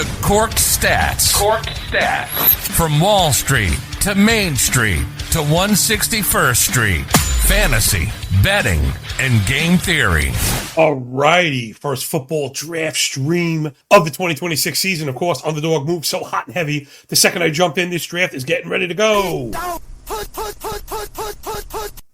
to Corked Stats. Corked Stats. From Wall Street to Main Street to 161st Street. Fantasy, betting, and game theory. Alrighty, first football draft stream of the 2026 season. Of course, Underdog moves so hot and heavy. The second I jump in, this draft is getting ready to go.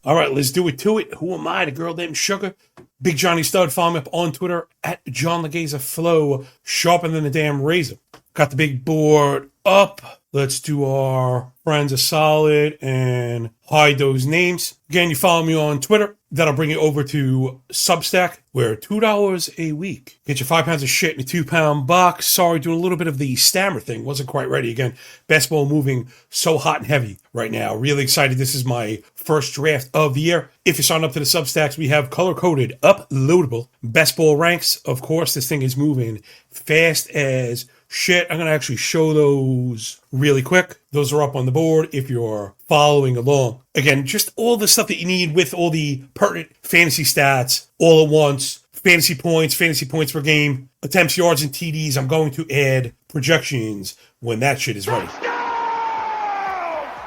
All right, let's do it to it. Who am I? The girl named Sugar. Big Johnny Stud. Follow me up on Twitter at John Legaza Flow. Sharper than a damn razor. Got the big board up. Let's do our friends a solid and hide those names. Again, you follow me on Twitter. That'll bring you over to Substack, where $2 a week. Get your 5 pounds of shit in a 2-pound box. Sorry, doing a little bit of the stammer thing. Wasn't quite ready. Again, basketball moving so hot and heavy right now. Really excited. This is my first draft of the year. If you sign up to the Substacks, we have color-coded, uploadable best ball ranks. Of course, this thing is moving fast as shit. I'm going to actually show those really quick. Those are up on the board if you're following along. Again, just all the stuff that you need with all the pertinent fantasy stats all at once. Fantasy points per game, attempts, yards, and TDs. I'm going to add projections when that shit is ready.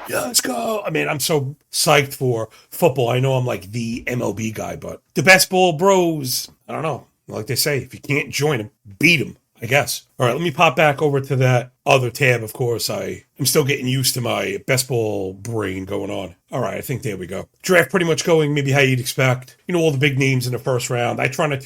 Yeah, let's go. I mean, I'm so psyched for football. I know I'm like the MLB guy, but the best ball bros, I don't know. Like they say, if you can't join them, beat them, I guess. All right, let me pop back over to that other tab. Of course, I am still getting used to my best ball brain going on. All right, I think there we go. Draft pretty much going maybe how you'd expect. You know, all the big names in the first round. I try not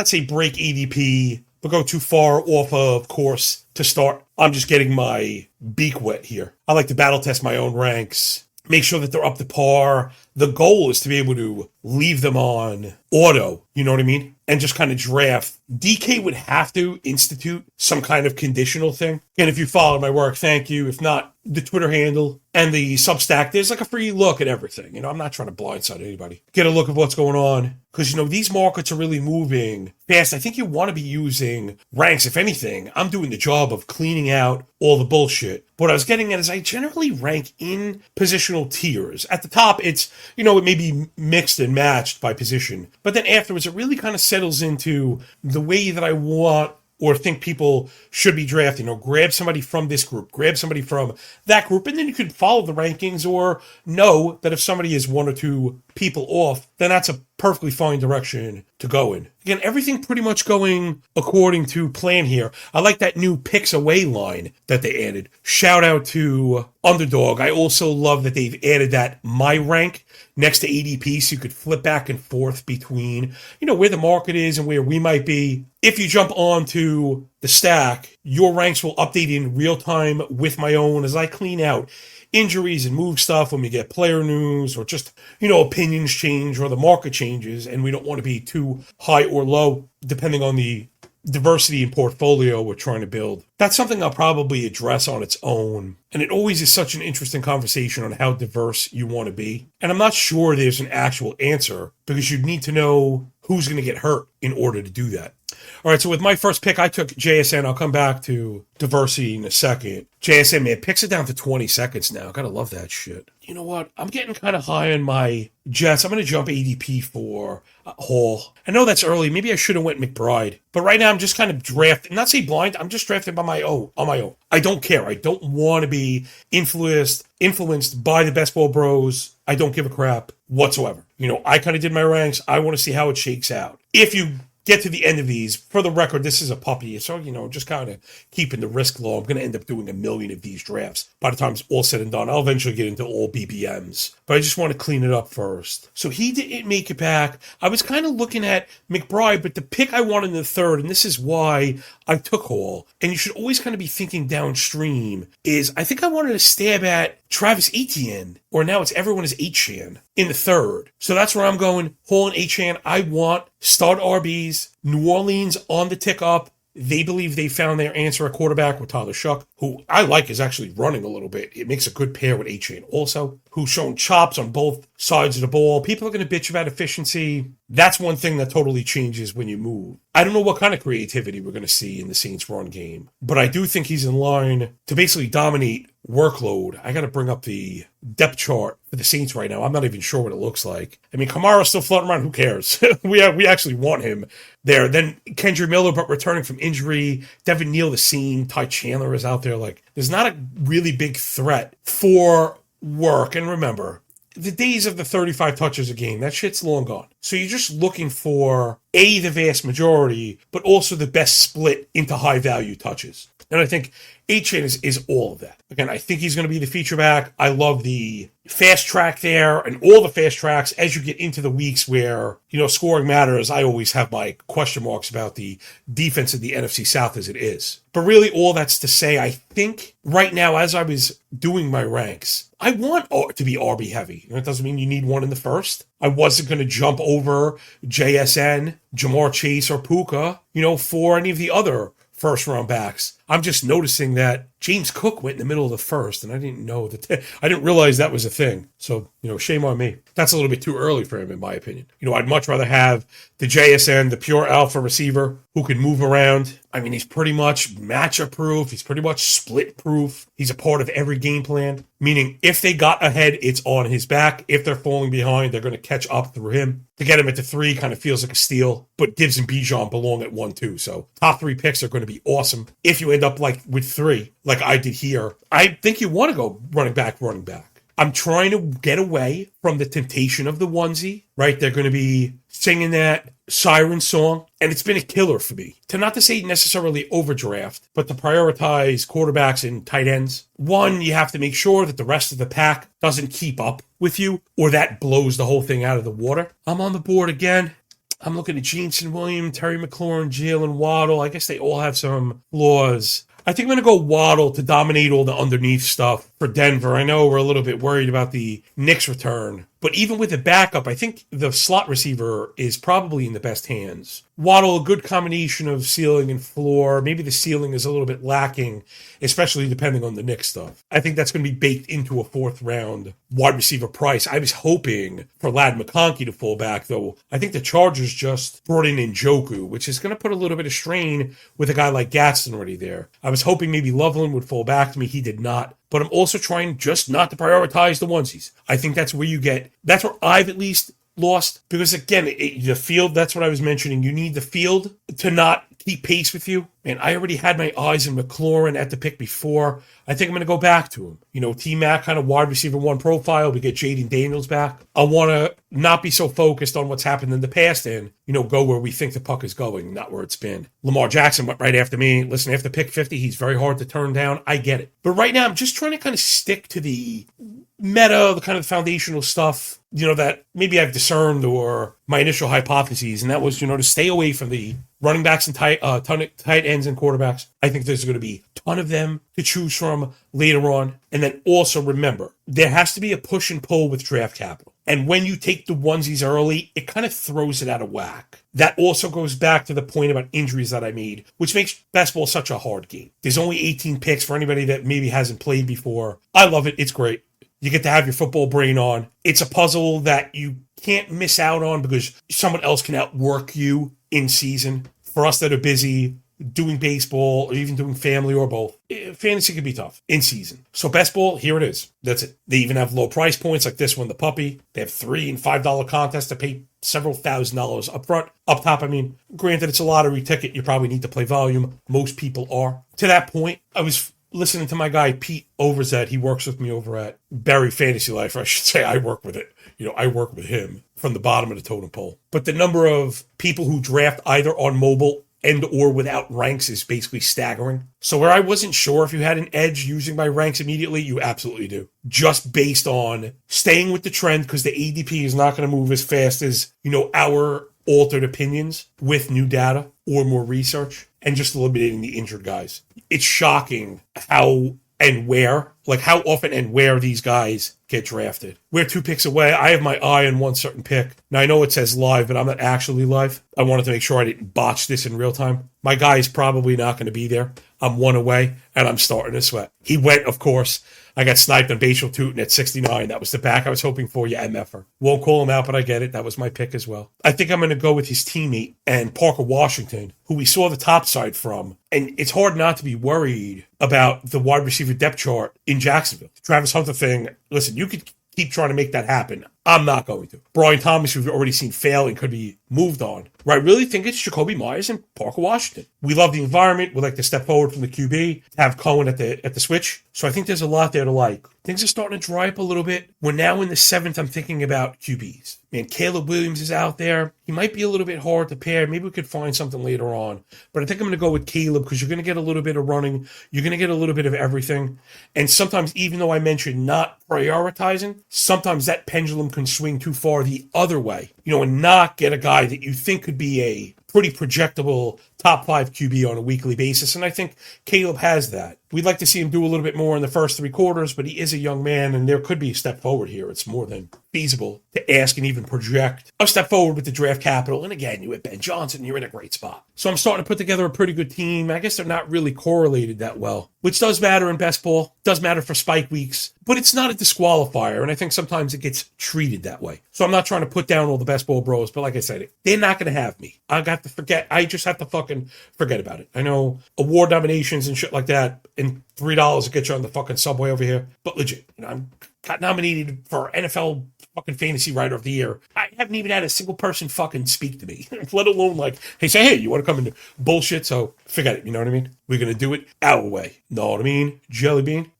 say break ADP, but go too far off of course to start. I'm just getting my beak wet here. I like to battle test my own ranks. Make sure that they're up to par. The goal is to be able to leave them on auto, you know what I mean? And just kind of draft. DK would have to institute some kind of conditional thing. And if you follow my work, thank you. If not, the Twitter handle and the Substack, there's like a free look at everything. You know, I'm not trying to blindside anybody. Get a look at what's going on. Because, you know, these markets are really moving fast. I think you want to be using ranks. If anything, I'm doing the job of cleaning out all the bullshit. What I was getting at is I generally rank in positional tiers. At the top, it's, you know, it may be mixed and matched by position. But then afterwards, it really kind of settles into the way that I want or think people should be drafting, or grab somebody from this group, grab somebody from that group, and then you could follow the rankings or know that if somebody is one or two people off, then that's a perfectly fine direction to go in. Again, everything pretty much going according to plan here. I like that new picks away line that they added. Shout out to Underdog. I also love that they've added that my rank next to ADP so you could flip back and forth between, you know, where the market is and where we might be. If you jump onto the stack, your ranks will update in real time with my own as I clean out injuries and move stuff when we get player news or just, you know, opinions change or the market changes and we don't want to be too high or low depending on the diversity in portfolio we're trying to build. That's something I'll probably address on its own. And it always is such an interesting conversation on how diverse you want to be. And I'm not sure there's an actual answer because you'd need to know who's going to get hurt in order to do that. All right, so with my first pick, I took JSN. I'll come back to diversity in a second. JSN, man, picks it down to 20 seconds now. Gotta love that shit. You know what? I'm getting kind of high on my Jets. I'm going to jump ADP for Hall. I know that's early. Maybe I should have went McBride. But right now, I'm just kind of drafting. Not say blind. I'm just drafting on my own. I don't care. I don't want to be influenced by the best ball bros. I don't give a crap whatsoever. You know, I kind of did my ranks. I want to see how it shakes out. If you get to the end of these, for the record, this is a puppy. So, you know, just kind of keeping the risk low. I'm going to end up doing 1 million of these drafts. By the time it's all said and done, I'll eventually get into all BPMs. But I just want to clean it up first. So he didn't make it back. I was kind of looking at McBride, but the pick I wanted in the third, and this is why I took Hall, and you should always kind of be thinking downstream, is I think I wanted to stab at Travis Etienne, or now it's everyone is Etienne, in the third. So that's where I'm going. Hall and Etienne. I want start RBs. New Orleans on the tick up. They believe they found their answer at quarterback with Tyler Shuck, who I like is actually running a little bit. It makes a good pair with Etienne also, who's shown chops on both sides of the ball. People are going to bitch about efficiency. That's one thing that totally changes when you move. I don't know what kind of creativity we're going to see in the Saints run game, but I do think he's in line to basically dominate workload. I got to bring up the depth chart for the Saints right now. I'm not even sure what it looks like. I mean, Kamara's still floating around. Who cares? we actually want him there. Then Kendra Miller, but returning from injury. Devin Neal the same. Ty Chandler is out there. Like, there's not a really big threat for work. And remember, the days of the 35 touches a game, that shit's long gone. So you're just looking for the vast majority, but also the best split into high value touches. And I think A-Chain is all of that. Again, I think he's going to be the feature back. I love the fast track there and all the fast tracks as you get into the weeks where, scoring matters. I always have my question marks about the defense of the NFC South as it is. But really all that's to say, I think right now, as I was doing my ranks, I want to be RB heavy. It doesn't mean you need one in the first. I wasn't going to jump over JSN, Jamar Chase, or Puka, for any of the other first round backs. I'm just noticing that James Cook went in the middle of the first, and I didn't know I didn't realize that was a thing. So, shame on me. That's a little bit too early for him, in my opinion. I'd much rather have the JSN, the pure alpha receiver who can move around. I mean, he's pretty much matchup proof. He's pretty much split proof. He's a part of every game plan, meaning if they got ahead, it's on his back. If they're falling behind, they're going to catch up through him. To get him at the 3 kind of feels like a steal, but Gibbs and Bijan belong at 1, 2. So top 3 picks are going to be awesome. If you end up with 3, like I did here, I think you want to go running back. I'm trying to get away from the temptation of the onesie, right? They're going to be singing that siren song, and it's been a killer for me. Not to say necessarily overdraft, but to prioritize quarterbacks and tight ends. One, you have to make sure that the rest of the pack doesn't keep up with you, or that blows the whole thing out of the water. I'm on the board again. I'm looking at Jameson Williams, Terry McLaurin, Jalen Waddle. I guess they all have some flaws. I think I'm going to go Waddle to dominate all the underneath stuff for Denver. I know we're a little bit worried about the Knicks return, but even with the backup, I think the slot receiver is probably in the best hands. Waddle, a good combination of ceiling and floor. Maybe the ceiling is a little bit lacking, especially depending on the Knicks stuff. I think that's going to be baked into a 4th round wide receiver price. I was hoping for Ladd McConkey to fall back, though. I think the Chargers just brought in Njoku, which is going to put a little bit of strain with a guy like Gaston already there. I was hoping maybe Loveland would fall back to me. He did not. But I'm also trying just not to prioritize the onesies. I think that's where that's where I've at least lost. Because again, the field, that's what I was mentioning. You need the field to not keep pace with you. Man, I already had my eyes on McLaurin at the pick before. I think I'm going to go back to him. T-Mac kind of wide receiver 1 profile. We get Jaden Daniels back. I want to not be so focused on what's happened in the past and, go where we think the puck is going, not where it's been. Lamar Jackson went right after me. Listen, after pick 50, he's very hard to turn down. I get it. But right now, I'm just trying to kind of stick to the meta, the kind of foundational stuff, that maybe I've discerned or my initial hypotheses. And that was, to stay away from the running backs and tight ends and quarterbacks. I think there's going to be a ton of them to choose from later on. And then also remember, there has to be a push and pull with draft capital. And when you take the onesies early, it kind of throws it out of whack. That also goes back to the point about injuries that I made, which makes basketball such a hard game. There's only 18 picks for anybody that maybe hasn't played before. I love it. It's great. You get to have your football brain on. It's a puzzle that you can't miss out on because someone else can outwork you in season. For us that are busy doing baseball or even doing family or both, fantasy can be tough in season. So best ball, here it is. That's it. They even have low price points like this one, the puppy. They have $3 and $5 contests to pay several $1,000s up front. Up top, granted, it's a lottery ticket. You probably need to play volume. Most people are. To that point, I was listening to my guy, Pete Overzet. He works with me over at Barry Fantasy Life. Or I should say I work with it. I work with him from the bottom of the totem pole. But the number of people who draft either on mobile and or without ranks is basically staggering. So where I wasn't sure if you had an edge using my ranks immediately, you absolutely do. Just based on staying with the trend, because the ADP is not going to move as fast as, our altered opinions with new data or more research, and just eliminating the injured guys. It's shocking how often and where these guys get drafted. We're 2 picks away. I have my eye on one certain pick. Now, I know it says live, but I'm not actually live. I wanted to make sure I didn't botch this in real time. My guy is probably not going to be there. I'm one away, and I'm starting to sweat. He went, of course. I got sniped on Bashal Tootin at 69. That was the back I was hoping for. You MFer. Won't call him out, but I get it. That was my pick as well. I think I'm going to go with his teammate and Parker Washington, who we saw the top side from. And it's hard not to be worried about the wide receiver depth chart in Jacksonville. The Travis Hunter thing, listen, you could keep trying to make that happen. I'm not going to. Brian Thomas, we've already seen fail and could be moved on. Where I really think it's Jacoby Myers and Parker Washington. We love the environment. We like to step forward from the QB, have Cohen at the switch. So I think there's a lot there to like. Things are starting to dry up a little bit. We're now in the 7th. I'm thinking about QBs. Man, Caleb Williams is out there. He might be a little bit hard to pair. Maybe we could find something later on. But I think I'm going to go with Caleb because you're going to get a little bit of running. You're going to get a little bit of everything. And sometimes, even though I mentioned not prioritizing, sometimes that pendulum can swing too far the other way. And not get a guy that you think could be a pretty projectable top 5 QB on a weekly basis. And I think Caleb has that. We'd like to see him do a little bit more in the first 3 quarters, but he is a young man, and there could be a step forward here. It's more than feasible to ask and even project a step forward with the draft capital. And again, you have Ben Johnson, you're in a great spot. So I'm starting to put together a pretty good team. I guess they're not really correlated that well, which does matter in best ball, does matter for spike weeks, but it's not a disqualifier. And I think sometimes it gets treated that way. So I'm not trying to put down all the best ball bros, but like I said, they're not going to have me. I got to forget. I just have to fucking forget about it. I know award nominations and shit like that, and $3 to get you on the fucking subway over here. But legit, I'm got nominated for NFL fucking fantasy writer of the year. I haven't even had a single person fucking speak to me, let alone like, hey, you want to come into bullshit? So forget it. You know what I mean? We're going to do it our way. Know what I mean? Jelly bean.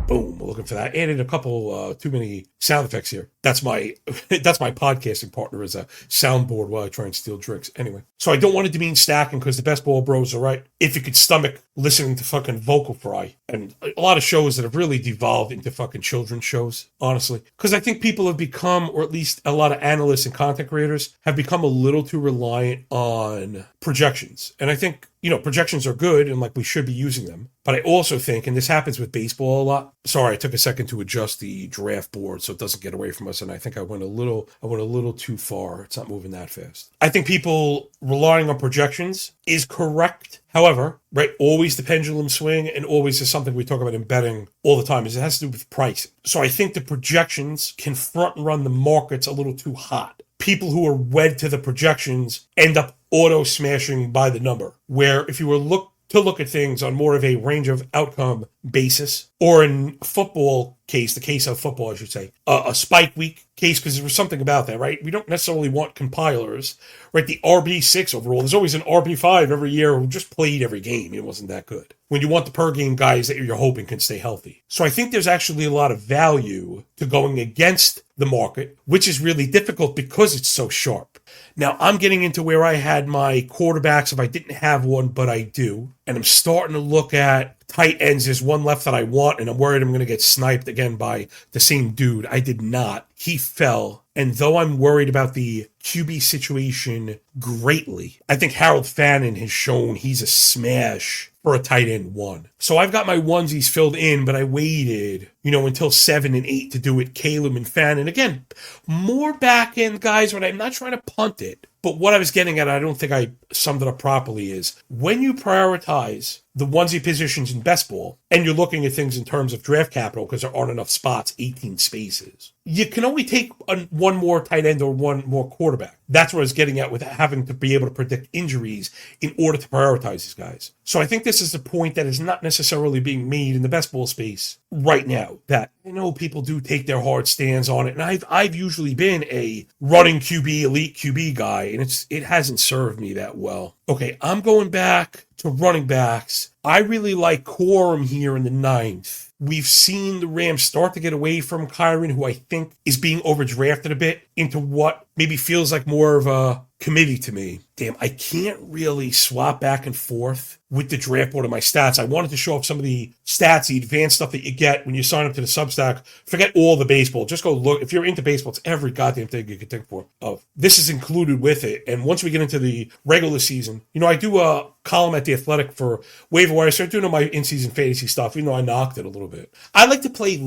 Boom, we're looking for that. Added a couple too many sound effects here. That's my podcasting partner is a soundboard while I try and steal drinks. Anyway, so I don't want to demean stacking because the best ball bros are right. If you could stomach listening to fucking Vocal Fry and a lot of shows that have really devolved into fucking children's shows, honestly. Because I think people have become, or at least a lot of analysts and content creators have become a little too reliant on projections. And I think, projections are good and like we should be using them. But I also think, and this happens with baseball a lot. Sorry, I took a second to adjust the draft board so it doesn't get away from us. And I think I went a little too far. It's not moving that fast. I think people relying on projections is correct. However, right, always the pendulum swing, and always is something we talk about in betting all the time, is it has to do with price. So I think the projections can front run the markets a little too hot. People who are wed to the projections end up auto smashing by the number. Where if you were to look at things on more of a range of outcome basis, or in football case, the case of football, I should say, a spike week case, because there was something about that, right? We don't necessarily want compilers, right? The RB6 overall, there's always an RB5 every year who just played every game. It wasn't that good. When you want the per game guys that you're hoping can stay healthy. So I think there's actually a lot of value to going against the market, which is really difficult because it's so sharp. Now, I'm getting into where I had my quarterbacks if I didn't have one, but I do. And I'm starting to look at tight ends. There's one left that I want, and I'm worried I'm going to get sniped again by the same dude. I did not. He fell. And though I'm worried about the QB situation greatly, I think Harold Fannin has shown he's a smash for a tight end 1. So I've got my onesies filled in, but I waited, until 7 and 8 to do it. Caleb and Fannin. Again, more back end guys, but I'm not trying to punt it. But what I was getting at, I don't think I summed it up properly, is when you prioritize the onesie positions in best ball, and you're looking at things in terms of draft capital because there aren't enough spots, 18 spaces, you can only take one more tight end or one more quarterback. That's what I was getting at with having to be able to predict injuries in order to prioritize these guys. So I think this is the point that is not necessarily being made in the best ball space right now, that I know people do take their hard stands on it. And I've usually been a running QB, elite QB guy, and it hasn't served me that well. Okay, I'm going back to running backs. I really like Corum here in the 9th. We've seen the Rams start to get away from Kyron, who I think is being overdrafted a bit, into what maybe feels like more of a committee to me. Damn, I can't really swap back and forth with the draft board of my stats. I wanted to show off some of the stats, the advanced stuff that you get when you sign up to the Substack. Forget all the baseball. Just go look. If you're into baseball, it's every goddamn thing you can think of. This is included with it. And once we get into the regular season, I do a column at The Athletic for waiver wire. I started doing my in-season fantasy stuff, even though I knocked it a little bit. I like to play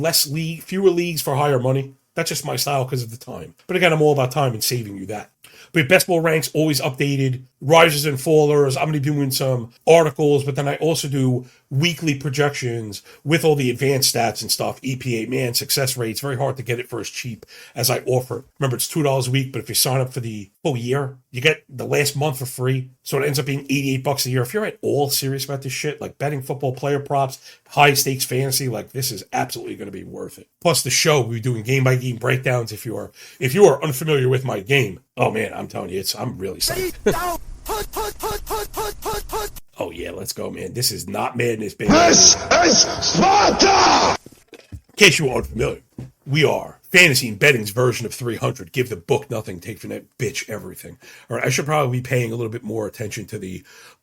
fewer leagues for higher money. That's just my style because of the time. But again, I'm all about time and saving you that. But best ball ranks always updated, risers and fallers. I'm going to be doing some articles, but then I also do weekly projections with all the advanced stats and stuff. EPA, man, success rates. Very hard to get it for as cheap as I offer. Remember, it's $2 a week, but if you sign up for the full year, you get the last month for free. So it ends up being $88 a year. If you're at all serious about this shit, like betting football player props, high stakes fantasy, like this is absolutely going to be worth it. Plus the show, we're doing game by game breakdowns. If you are unfamiliar with my game, oh man, I'm telling you, I'm really psyched. Oh yeah, let's go, man. This is not madness, baby. This is Sparta! In case you are unfamiliar, we are fantasy and betting's version of 300. Give the book nothing, take from that bitch everything. All right, I should probably be paying a little bit more attention to the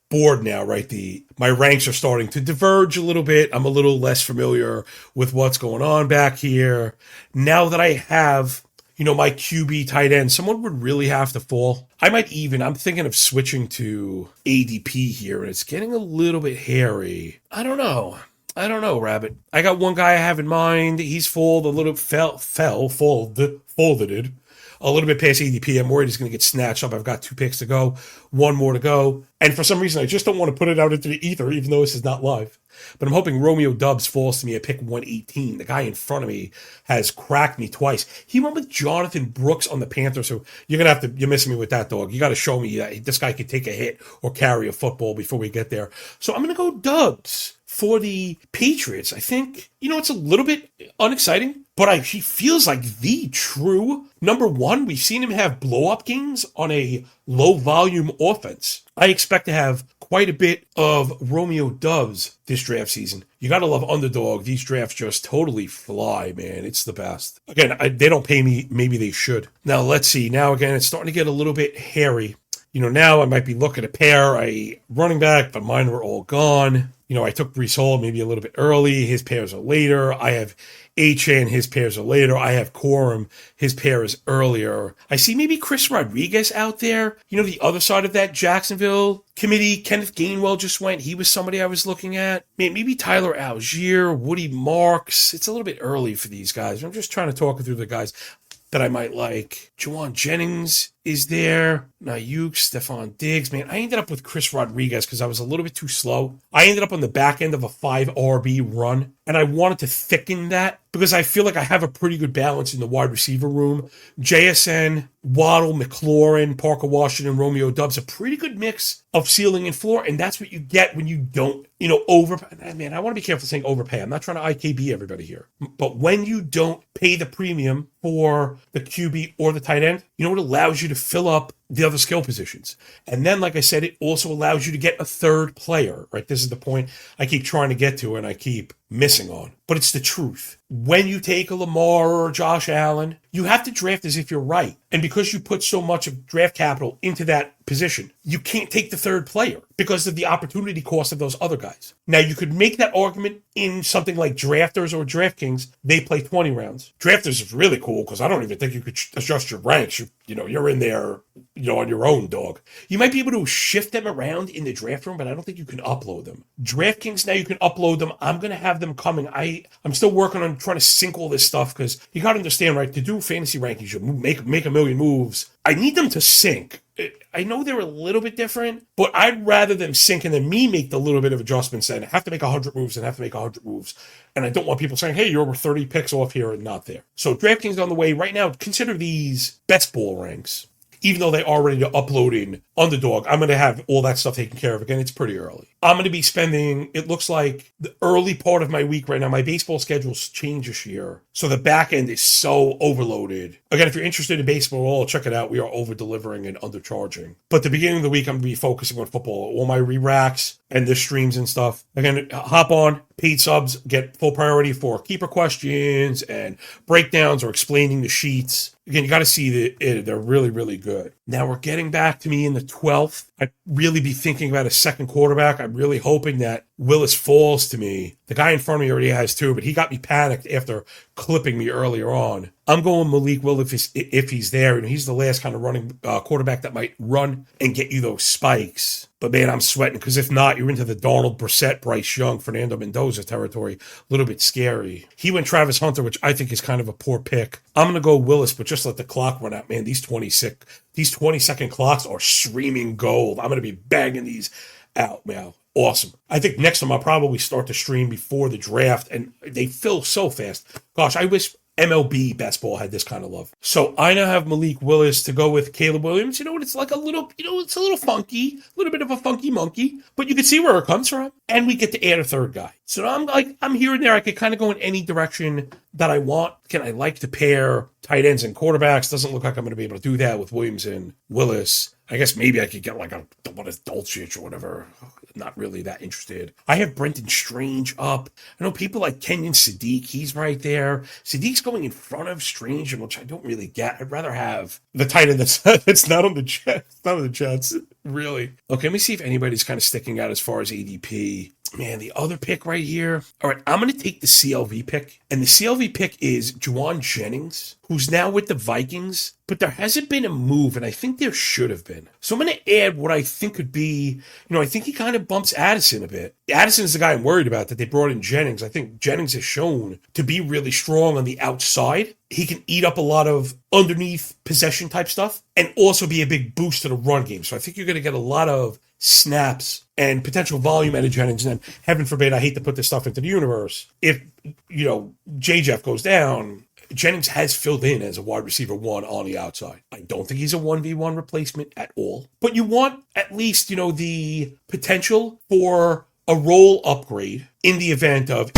board now, right? My ranks are starting to diverge a little bit. I'm a little less familiar with what's going on back here. Now that I have, my QB tight end, someone would really have to fall. I'm thinking of switching to ADP here, and it's getting a little bit hairy. I don't know, Rabbit. I got one guy I have in mind. He's folded a little, folded a little bit past ADP. I'm worried he's going to get snatched up. I've got 2 picks to go, 1 more to go. And for some reason, I just don't want to put it out into the ether, even though this is not live. But I'm hoping Romeo Doubs falls to me at pick 118. The guy in front of me has cracked me twice. He went with Jonathan Brooks on the Panthers, so you're missing me with that, dog. You got to show me that this guy could take a hit or carry a football before we get there. So I'm going to go Doubs for the Patriots. I think, it's a little bit unexciting, but he feels like the true number one. We've seen him have blow-up games on a low-volume offense. I expect to have quite a bit of Romeo Doubs this draft season. You got to love underdog. These drafts just totally fly, man. It's the best. Again, they don't pay me. Maybe they should. Now, let's see. Now, again, it's starting to get a little bit hairy. Now I might be looking to pair a running back, but mine were all gone. I took Breece Hall maybe a little bit early. His pairs are later. I have Achane, his pairs are later. I have Corum, his pair is earlier. I see maybe Chris Rodriguez out there. The other side of that Jacksonville committee. Kenneth Gainwell just went. He was somebody I was looking at. Maybe Tyler Algier, Woody Marks. It's a little bit early for these guys. I'm just trying to talk through the guys that I might like. Juwan Jennings is there. Nayuk, Stephon Diggs. Man, I ended up with Chris Rodriguez because I was a little bit too slow. I ended up on the back end of a 5 RB run, and I wanted to thicken that because I feel like I have a pretty good balance in the wide receiver room. JSN, Waddle, McLaurin, Parker Washington, Romeo Doubs, a pretty good mix of ceiling and floor, and that's what you get when you don't, overpay. Man, I want to be careful saying overpay. I'm not trying to IKB everybody here. But when you don't pay the premium for the QB or the tight end, it allows you to fill up the other skill positions. And then, like I said, it also allows you to get a third player, right? This is the point I keep trying to get to and I keep missing on. But it's the truth. When you take a Lamar or Josh Allen, you have to draft as if you're right. And because you put so much of draft capital into that position, you can't take the third player because of the opportunity cost of those other guys. Now, you could make that argument in something like Drafters or DraftKings. They play 20 rounds. Drafters is really cool because I don't even think you could adjust your ranks. You're in there, on your own, dog. You might be able to shift them around in the draft room, but I don't think you can upload them. DraftKings, now you can upload them. I'm going to have them coming. I'm still working on trying to sync all this stuff because you got to understand, right? To do fantasy rankings, you make a million moves. I need them to sync. I know they're a little bit different, but I'd rather them sync and then me make the little bit of adjustments and have to make 100 moves and have to make 100 moves. And I don't want people saying, hey, you're over 30 picks off here and not there. So DraftKings on the way right now. Consider these best ball ranks. Even though they are ready to upload in Underdog, I'm going to have all that stuff taken care of. Again, it's pretty early. I'm going to be spending, it looks like, the early part of my week right now. My baseball schedule's changed this year, so the back end is so overloaded. Again, if you're interested in baseball, check it out. We are over-delivering and undercharging. But the beginning of the week, I'm going to be focusing on football. All my re-racks and the streams and stuff. Again, hop on, paid subs, get full priority for keeper questions and breakdowns or explaining the sheets. Again, you got to see that they're really, really good. Now we're getting back to me in the 12th I'd really be thinking about a second quarterback. I'm really hoping that Willis falls to me. The guy in front of me already has two, but he got me panicked after clipping me earlier on. I'm going Malik Willis if he's there, and he's the last kind of running quarterback that might run and get you those spikes. But man, I'm sweating, because if not, you're into the Darnold, Brissett, Bryce Young, Fernando Mendoza territory. A little bit scary. He went Travis Hunter, which I think is kind of a poor pick. I'm going to go Willis, but just let the clock run out, man. These 20-second clocks are streaming gold. I'm going to be banging these out now. Awesome. I think next time I'll probably start to stream before the draft, and they fill so fast. Gosh, I wish MLB best ball had this kind of love. So I now have Malik Willis to go with Caleb Williams. You know what? It's like a little, it's a little funky, a little bit of a funky monkey, but you can see where it comes from. And we get to add a third guy. So I'm here and there. I could kind of go in any direction that I want. I like to pair tight ends and quarterbacks? Doesn't look like I'm going to be able to do that with Williams and Willis. I guess maybe I could get like what is Dulcich or whatever. Not really that interested. I have Brenton Strange up. I know people like Kenyon Sadiq. He's right there. Sadiq's going in front of Strange, which I don't really get. I'd rather have the tight end that's not on the Jets. Not on the Jets, really. Okay, let me see if anybody's kind of sticking out as far as ADP. Man, the other pick right here. All right, I'm going to take the CLV pick. And the CLV pick is Juwan Jennings, who's now with the Vikings. But there hasn't been a move, and I think there should have been. So I'm going to add what I think could be, I think he kind of bumps Addison a bit. Addison is the guy I'm worried about, that they brought in Jennings. I think Jennings has shown to be really strong on the outside. He can eat up a lot of underneath possession type stuff and also be a big boost to the run game. So I think you're going to get a lot of snaps and potential volume out of Jennings. And then, heaven forbid, I hate to put this stuff into the universe. If, J-Jeff goes down, Jennings has filled in as a wide receiver 1 on the outside. I don't think he's a 1v1 replacement at all. But you want at least, the potential for a role upgrade in the event of...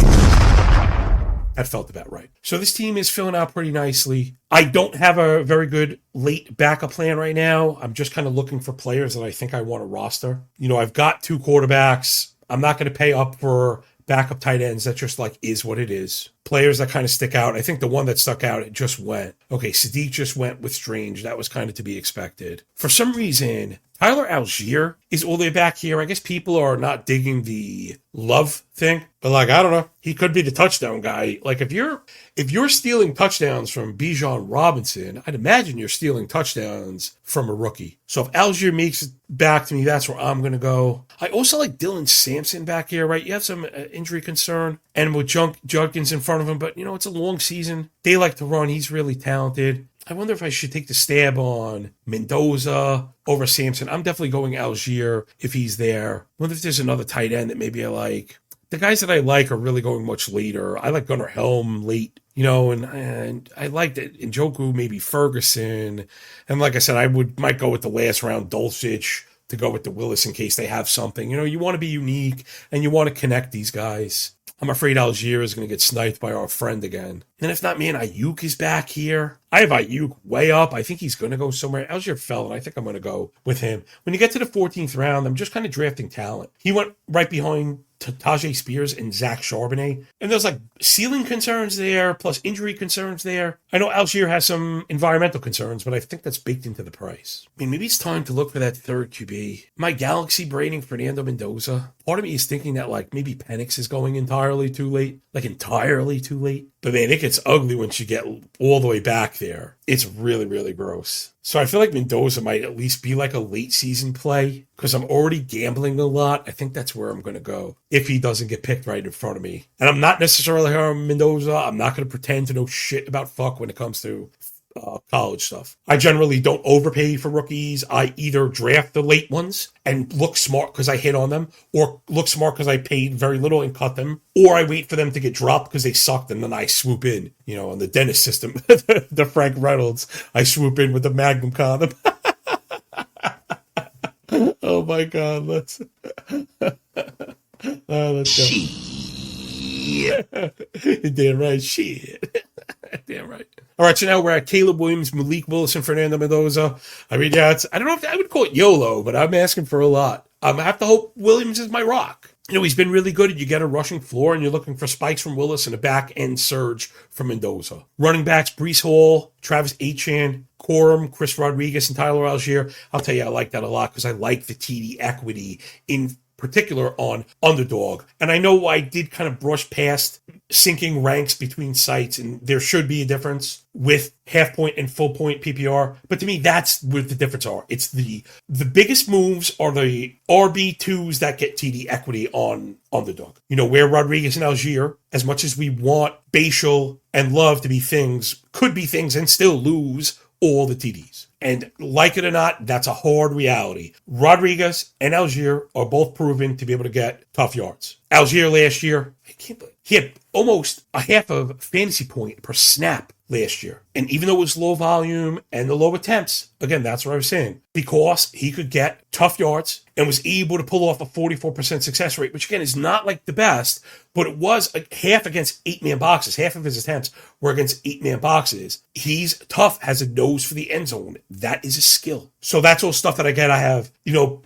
That felt about right. So this team is filling out pretty nicely. I don't have a very good late backup plan right now. I'm just kind of looking for players that I think I want to roster. I've got 2 quarterbacks. I'm not going to pay up for backup tight ends. That just is what it is. Players that kind of stick out. I think the one that stuck out, it just went. Okay, Sadiq just went with Strange. That was kind of to be expected. For some reason, Tyler Algier is all the way back here. I guess people are not digging the love thing. But I don't know. He could be the touchdown guy. If you're stealing touchdowns from Bijan Robinson, I'd imagine you're stealing touchdowns from a rookie. So if Algier makes it back to me, that's where I'm going to go. I also like Dylan Sampson back here, right? You have some injury concern. And with Judkins in front of him, but, it's a long season. They like to run. He's really talented. I wonder if I should take the stab on Mendoza over Sampson. I'm definitely going Algier if he's there. I wonder if there's another tight end that maybe I like. The guys that I like are really going much later. I like Gunnar Helm late, and I liked it. Njoku, maybe Ferguson. And like I said, might go with the last round Dulcich to go with the Willis in case they have something. You want to be unique and you want to connect these guys. I'm afraid Algier is going to get sniped by our friend again. And if not, man, Ayuk is back here. I have Ayuk way up. I think he's going to go somewhere. Algier fell, and I think I'm going to go with him. When you get to the 14th round, I'm just kind of drafting talent. He went right behind Tajay Spears and Zach Charbonnet. And there's ceiling concerns there, plus injury concerns there. I know Algier has some environmental concerns, but I think that's baked into the price. Maybe it's time to look for that third QB. My Galaxy braiding Fernando Mendoza. Part of me is thinking that maybe Penix is going entirely too late. Entirely too late. But man, it gets ugly once you get all the way back there. It's really, really gross. So I feel like Mendoza might at least be a late season play because I'm already gambling a lot. I think that's where I'm going to go if he doesn't get picked right in front of me. And I'm not necessarily on Mendoza. I'm not going to pretend to know shit about fuck when it comes to college stuff. I generally don't overpay for rookies. I either draft the late ones and look smart because I hit on them, or look smart because I paid very little and cut them, or I wait for them to get dropped because they sucked and then I swoop in, on the Dennis system, the Frank Reynolds. I swoop in with the Magnum condom. Oh my God, let's go. Shit. Damn right, shit. Damn right. All right, so now we're at Caleb Williams, Malik Willis, and Fernando Mendoza. I don't know if I would call it YOLO, but I'm asking for a lot. I have to hope Williams is my rock. he's been really good. You get a rushing floor, and you're looking for spikes from Willis and a back end surge from Mendoza. Running backs, Brees Hall, Travis Etienne, Corum, Chris Rodriguez, and Tyler Algier. I'll tell you, I like that a lot because I like the TD equity in particular on underdog. And I know I did kind of brush past sinking ranks between sites, and there should be a difference with half point and full point PPR. But to me, that's what the difference are. It's the biggest moves are the RB2s that get TD equity on underdog. Where Rodriguez and Algier, as much as we want Bashal and Love to be things, could be things and still lose all the TDs. And like it or not, that's a hard reality. Rodriguez and Algier are both proven to be able to get tough yards. Algier last year, I can't believe he had almost a half a fantasy point per snap last year. And even though it was low volume and the low attempts, again, that's what I was saying, because he could get tough yards and was able to pull off a 44% success rate, which again is not like the best, but it was a half against 8-man boxes. Half of his attempts were against 8-man boxes. He's tough, has a nose for the end zone. That is a skill. So that's all stuff that I get. I have,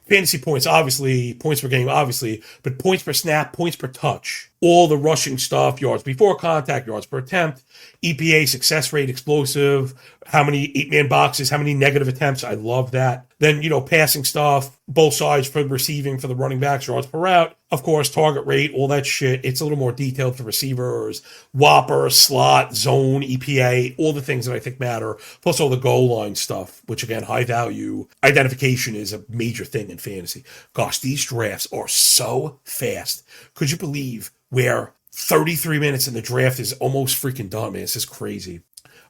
fantasy points, obviously, points per game, obviously, but points per snap, points per touch, all the rushing stuff, yards before contact, yards per attempt, EPA, success rate, explosive, how many 8-man boxes, how many negative attempts. I love that. Then, passing stuff, both sides for receiving for the running backs, yards per route. Of course, target rate, all that shit. It's a little more detailed for receivers, whopper, slot, zone, EPA, all the things that I think matter. Plus all the goal line stuff, which again, high value identification is a major thing in fantasy. Gosh, these drafts are so fast. Could you believe where 33 minutes in the draft is almost freaking done, man? It's just crazy.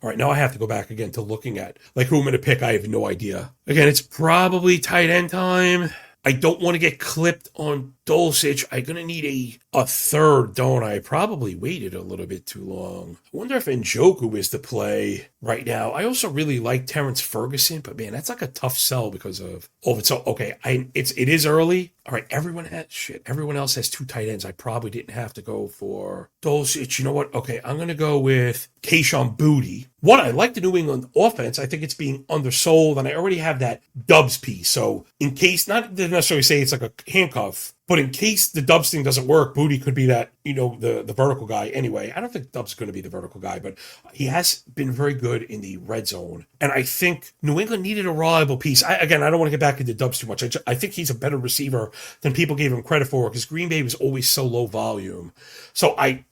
All right, now I have to go back again to looking at who I'm going to pick. I have no idea. Again, it's probably tight end time. I don't want to get clipped on Dulcich. I'm going to need a third, don't I? Probably waited a little bit too long. I wonder if Njoku is the play right now. I also really like Terrence Ferguson, but man, that's like a tough sell because of all of it. So, okay, it is early. All right, everyone else has two tight ends. I probably didn't have to go for Dulcich. You know what? Okay, I'm going to go with Kayshon Boutte. One, I like the New England offense. I think it's being undersold, and I already have that Dubs piece. So in case, not to necessarily say it's like a handcuff, but in case the Dubs thing doesn't work, Boutte could be that, the vertical guy anyway. I don't think Dubs is going to be the vertical guy, but he has been very good in the red zone. And I think New England needed a reliable piece. I don't want to get back into Dubs too much. I think he's a better receiver than people gave him credit for because Green Bay was always so low volume. So I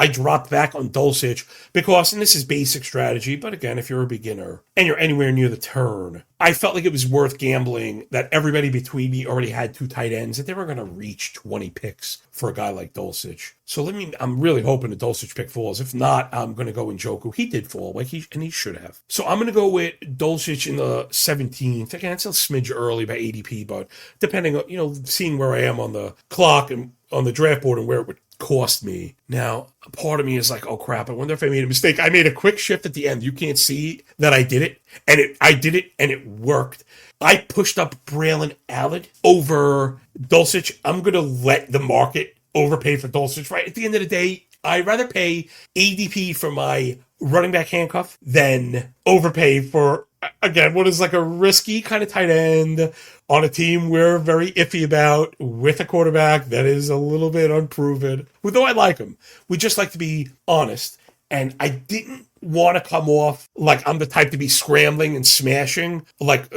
dropped back on Dulcich because, and this is basic strategy, but again, if you're a beginner and you're anywhere near the turn, I felt like it was worth gambling that everybody between me already had two tight ends, that they were going to reach 20 picks for a guy like Dulcich. So I'm really hoping the Dulcich pick falls. If not, I'm going to go Njoku. He did fall, and he should have. So I'm going to go with Dulcich in the 17th. Again, it's a smidge early by ADP, but depending on, seeing where I am on the clock and on the draft board and where it would cost me. Now, a part of me is like, oh crap, I wonder if I made a mistake. I made a quick shift at the end. You can't see that I did it. And I did it and it worked. I pushed up Braylon Allen over Dulcich. I'm going to let the market overpay for Dulcich. Right at the end of the day, I'd rather pay ADP for my running back handcuff than overpay for, again, what is like a risky kind of tight end on a team we're very iffy about with a quarterback that is a little bit unproven. Although I like him. We just like to be honest. And I didn't want to come off like I'm the type to be scrambling and smashing, like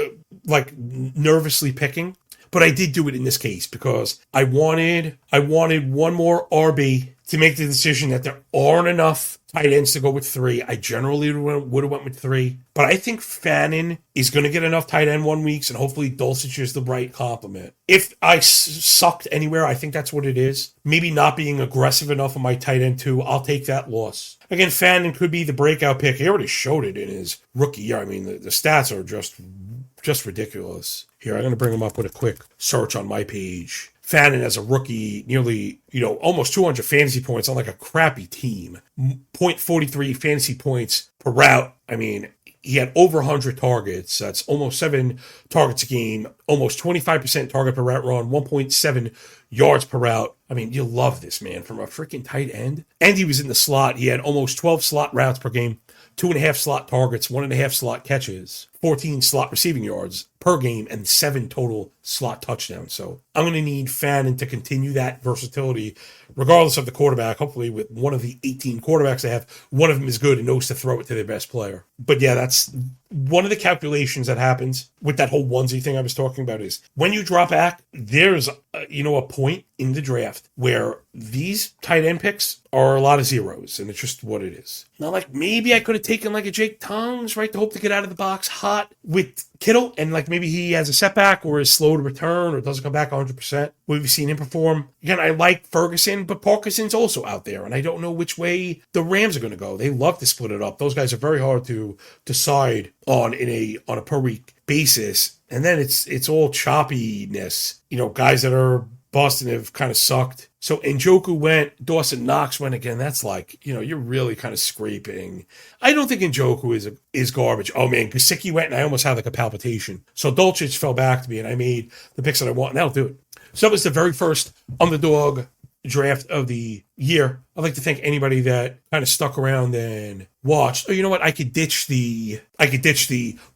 nervously picking. But I did do it in this case because I wanted one more RB to make the decision that there aren't enough tight ends to go with three. I generally would have went with three. But I think Fannin is going to get enough tight end 1 week, and hopefully Dulcich is the right complement. If I sucked anywhere, I think that's what it is. Maybe not being aggressive enough on my tight end too. I'll take that loss. Again, Fannin could be the breakout pick. He already showed it in his rookie year. I mean, the stats are just ridiculous. Here, I'm going to bring him up with a quick search on my page. Fannin as a rookie, nearly, almost 200 fantasy points on like a crappy team. 0.43 fantasy points per route. I mean, he had over 100 targets. That's almost 7 targets a game, almost 25% target per route run, 1.7 yards per route. I mean, you love this, man, from a freaking tight end. And he was in the slot. He had almost 12 slot routes per game, 2.5 slot targets, 1.5 slot catches, 14 slot receiving yards per game and 7 total slot touchdowns. So I'm going to need Fannin to continue that versatility, regardless of the quarterback. Hopefully with one of the 18 quarterbacks they have, one of them is good and knows to throw it to their best player. But yeah, that's one of the calculations that happens with that whole onesie thing I was talking about is when you drop back, there's a point in the draft where these tight end picks are a lot of zeros, and it's just what it is. Not like maybe I could have taken like a Jake Tongs, right, to hope to get out of the box hot with Kittle, and like maybe he has a setback or is slow to return or doesn't come back 100%. We've seen him perform. Again, I like Ferguson, but Parkinson's also out there, and I don't know which way the Rams are going to go. They love to split it up. Those guys are very hard to decide on a per week basis, and then it's all choppiness. Guys that are Boston have kind of sucked. So Njoku went, Dawson Knox went again. That's like, you're really kind of scraping. I don't think Njoku is garbage. Oh man, Gesicki went and I almost had like a palpitation. So Dulcich fell back to me and I made the picks that I want and that'll do it. So that was the very first underdog draft of the year. I'd like to thank anybody that kind of stuck around and watched. Oh, you know what? I could ditch the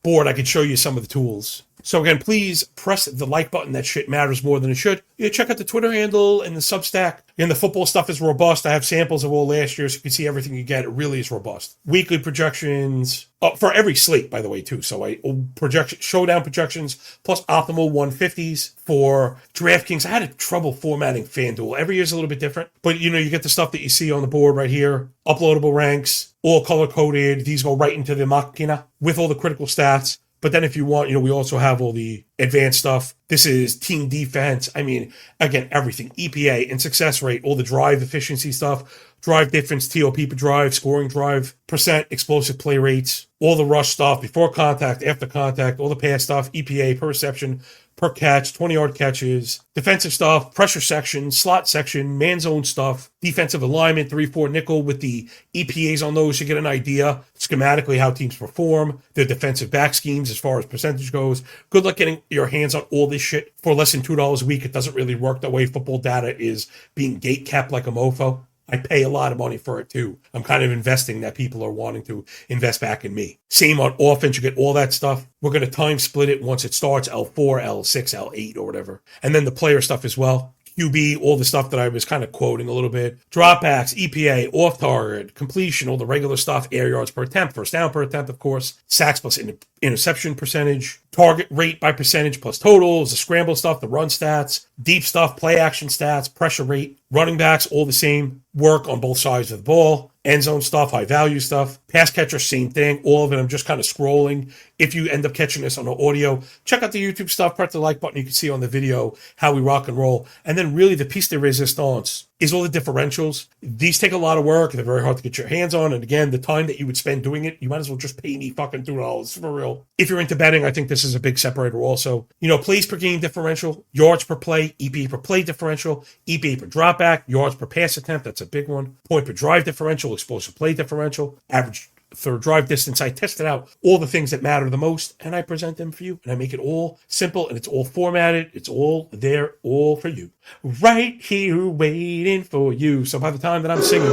board. I could show you some of the tools. So again, please press the like button. That shit matters more than it should. Check out the Twitter handle and the Substack. And the football stuff is robust. I have samples of all last year, so you can see everything you get. It really is robust. Weekly projections for every slate, by the way, too. So I project showdown projections plus optimal 150s for DraftKings. I had trouble formatting FanDuel. Every year's a little bit different, but you get the stuff that you see on the board right here. Uploadable ranks, all color coded. These go right into the Machina with all the critical stats. But then if you want, we also have all the advanced stuff. This is team defense. I mean, again, everything. EPA and success rate, all the drive efficiency stuff, drive difference, TOP per drive, scoring drive, percent, explosive play rates, all the rush stuff, before contact, after contact, all the pass stuff, EPA per reception, per catch, 20-yard catches, defensive stuff, pressure section, slot section, man zone stuff, defensive alignment, 3-4 nickel with the EPAs on those. You get an idea schematically how teams perform, their defensive back schemes as far as percentage goes. Good luck getting your hands on all this shit for less than $2 a week. It doesn't really work that way. Football data is being gate kept like a mofo. I pay a lot of money for it too. I'm kind of investing that people are wanting to invest back in me. Same on offense. You get all that stuff. We're going to time split it once it starts, L4, L6, L8 or whatever. And then the player stuff as well. QB, all the stuff that I was kind of quoting a little bit. Dropbacks, EPA, off target, completion, all the regular stuff, air yards per attempt, first down per attempt, of course, sacks plus interception percentage, target rate by percentage plus totals, the scramble stuff, the run stats, deep stuff, play action stats, pressure rate, running backs, all the same work on both sides of the ball. End zone stuff, high value stuff, pass catcher, same thing. All of it, I'm just kind of scrolling. If you end up catching this on the audio, check out the YouTube stuff, press the like button. You can see on the video how we rock and roll. And then really the piece de resistance is all the differentials. These take a lot of work. They're very hard to get your hands on. And again, the time that you would spend doing it, you might as well just pay me fucking $2 for real. If you're into betting, I think this is a big separator also. Plays per game differential, yards per play, EPA per play differential, EPA per dropback, yards per pass attempt. That's a big one. Point per drive differential, explosive play differential, average third drive distance. I tested out all the things that matter the most and I present them for you, and I make it all simple and it's all formatted. It's all there, all for you. Right here waiting for you. So by the time that I'm singing,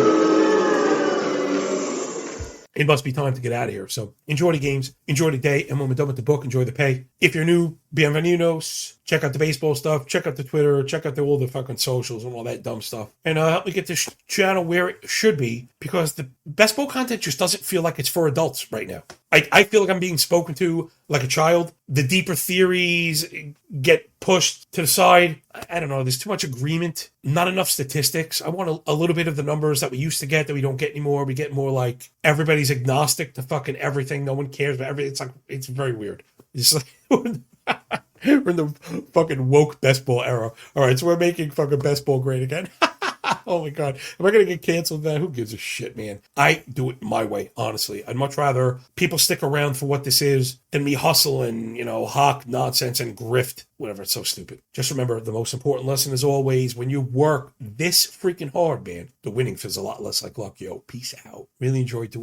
it must be time to get out of here. So enjoy the games, enjoy the day, and when we're done with the book, enjoy the pay. If you're new, bienvenidos. Check out the baseball stuff, check out the Twitter, check out all the fucking socials and all that dumb stuff. And help me get this channel where it should be, because the best ball content just doesn't feel like it's for adults right now. I feel like I'm being spoken to like a child. The deeper theories get pushed to the side. I don't know. There's too much agreement, not enough statistics. I want a little bit of the numbers that we used to get that we don't get anymore. We get more like everybody's agnostic to fucking everything. No one cares about everything. It's very weird. It's like we're in the fucking woke best ball era. All right, so we're making fucking best ball great again. Oh my God. Am I going to get canceled then? Who gives a shit, man? I do it my way, honestly. I'd much rather people stick around for what this is than me hustle and, hawk nonsense and grift, whatever. It's so stupid. Just remember, the most important lesson is always, when you work this freaking hard, man, the winning feels a lot less like luck, yo. Peace out. Really enjoyed doing